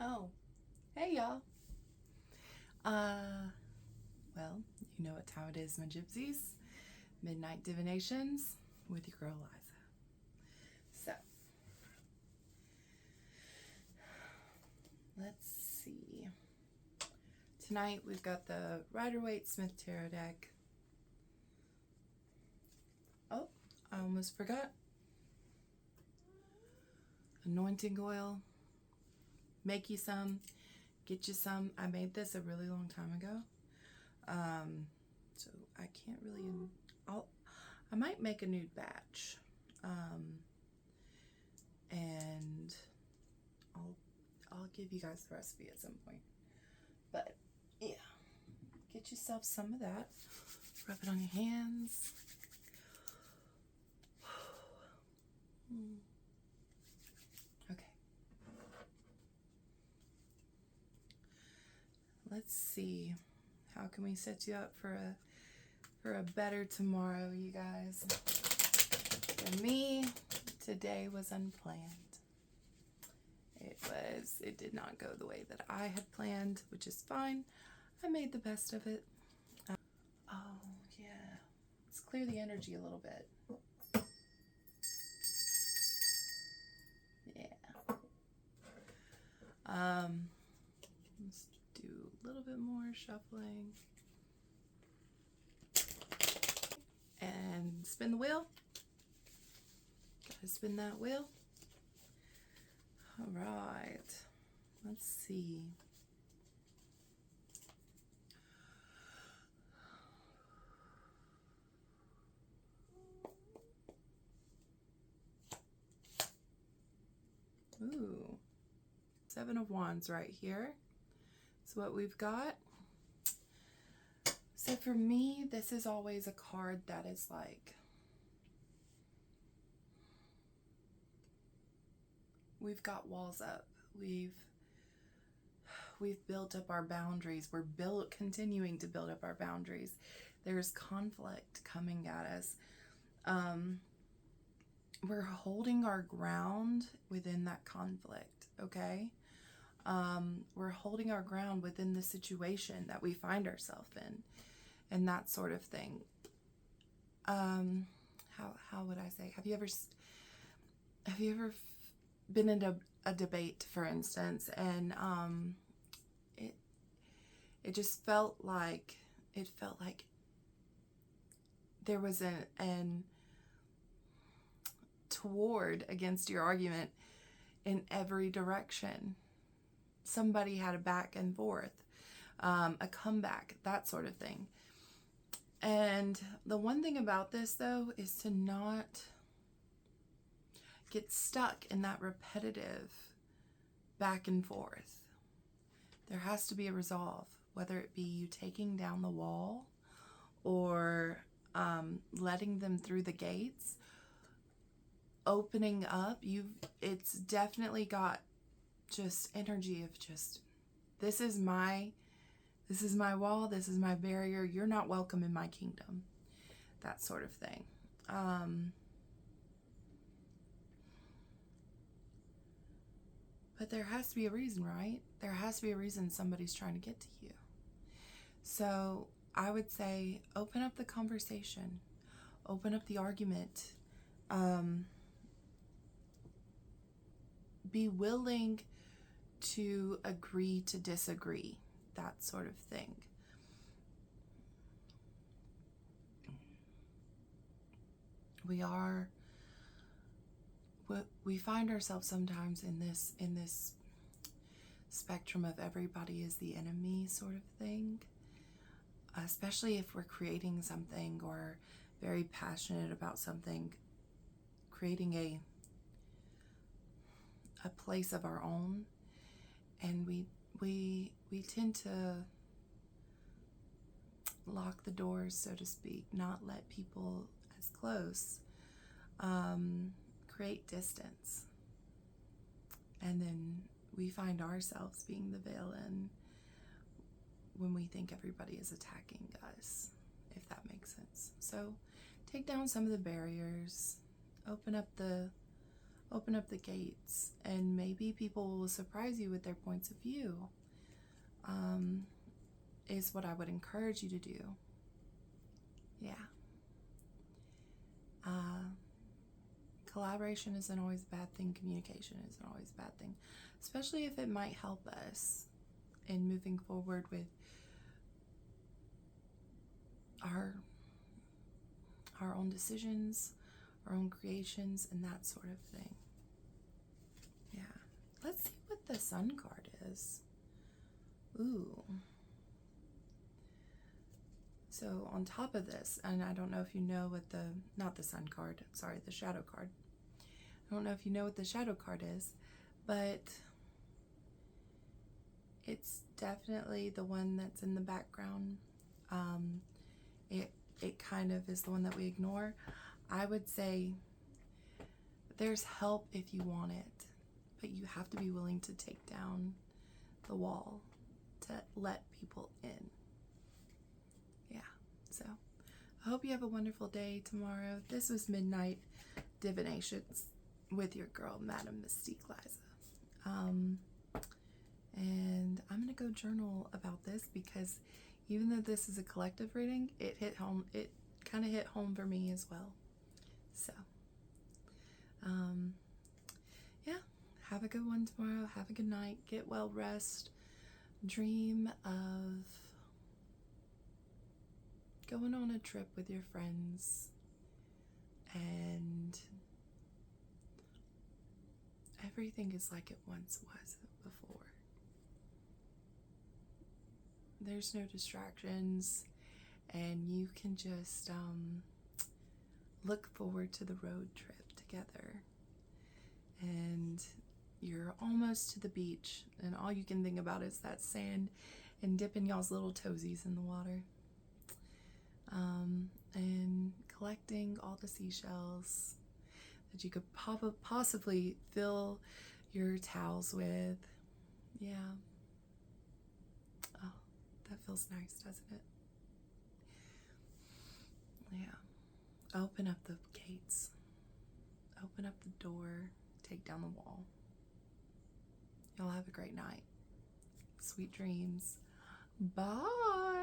Oh, hey y'all. Well, you know what time it is, my gypsies. Midnight Divinations with your girl Liza. So, let's see. Tonight we've got the Rider-Waite-Smith Tarot deck. Oh, I almost forgot. Anointing oil. Make you some. Get you some. I made this a really long time ago. So I can't really. I might make a new batch. And I'll give you guys the recipe at some point. But yeah, get yourself some of that. Rub it on your hands. Okay. Let's see. How can we set you up for a better tomorrow, you guys? For me, today was unplanned. It did not go the way that I had planned, which is fine. I made the best of it. Oh, yeah. Let's clear the energy a little bit. Yeah. Let's do a little bit more shuffling. And spin the wheel. Gotta spin that wheel. All right. Let's see. Ooh. Seven of Wands right here. That's what we've got. So for me, this is always a card that is like, we've got walls up. We've built up our boundaries. We're continuing to build up our boundaries. There's conflict coming at us. We're holding our ground within that conflict, okay? We're holding our ground within the situation that we find ourselves in, and that sort of thing. How would I say? Have you ever been in a debate, for instance, and it just felt like there was an toward against your argument in every direction. Somebody had a back and forth, a comeback, that sort of thing. And the one thing about this, though, is to not get stuck in that repetitive back and forth. There has to be a resolve, whether it be you taking down the wall or letting them through the gates, opening up. It's definitely got just energy of just, this is my wall, this is my barrier, you're not welcome in my kingdom, that sort of thing. But there has to be a reason, right? There has to be a reason somebody's trying to get to you. So I would say open up the conversation, open up the argument, be willing to agree to disagree, that sort of thing. We find ourselves sometimes in this spectrum of everybody is the enemy sort of thing, especially if we're creating something or very passionate about something, creating a place of our own, and we tend to lock the doors, so to speak, not let people as close, create distance, and then we find ourselves being the villain when we think everybody is attacking us, if that makes sense. So take down some of the barriers, open up the Open up the gates, and maybe people will surprise you with their points of view, is what I would encourage you to do. Yeah. Collaboration isn't always a bad thing. Communication isn't always a bad thing, especially if it might help us in moving forward with our own decisions, our own creations, and that sort of thing. Yeah. Let's see what the Sun card is. Ooh. So on top of this, and I don't know if you know what not the Sun card, sorry, the Shadow card. I don't know if you know what the Shadow card is, but it's definitely the one that's in the background. It kind of is the one that we ignore. I would say there's help if you want it, but you have to be willing to take down the wall to let people in. Yeah, so I hope you have a wonderful day tomorrow. This was Midnight Divinations with your girl, Madam Mystique Liza. And I'm going to go journal about this because even though this is a collective reading, it hit home. It kind of hit home for me as well. So, yeah, have a good one tomorrow. Have a good night. Get well rest. Dream of going on a trip with your friends and everything is like it once was before. There's no distractions, and you can just look forward to the road trip together. And you're almost to the beach, and all you can think about is that sand and dipping y'all's little toesies in the water. And collecting all the seashells that you could possibly fill your towels with. Yeah. Oh, that feels nice, doesn't it? Yeah. Open up the gates. Open up the door. Take down the wall. Y'all have a great night. Sweet dreams. Bye.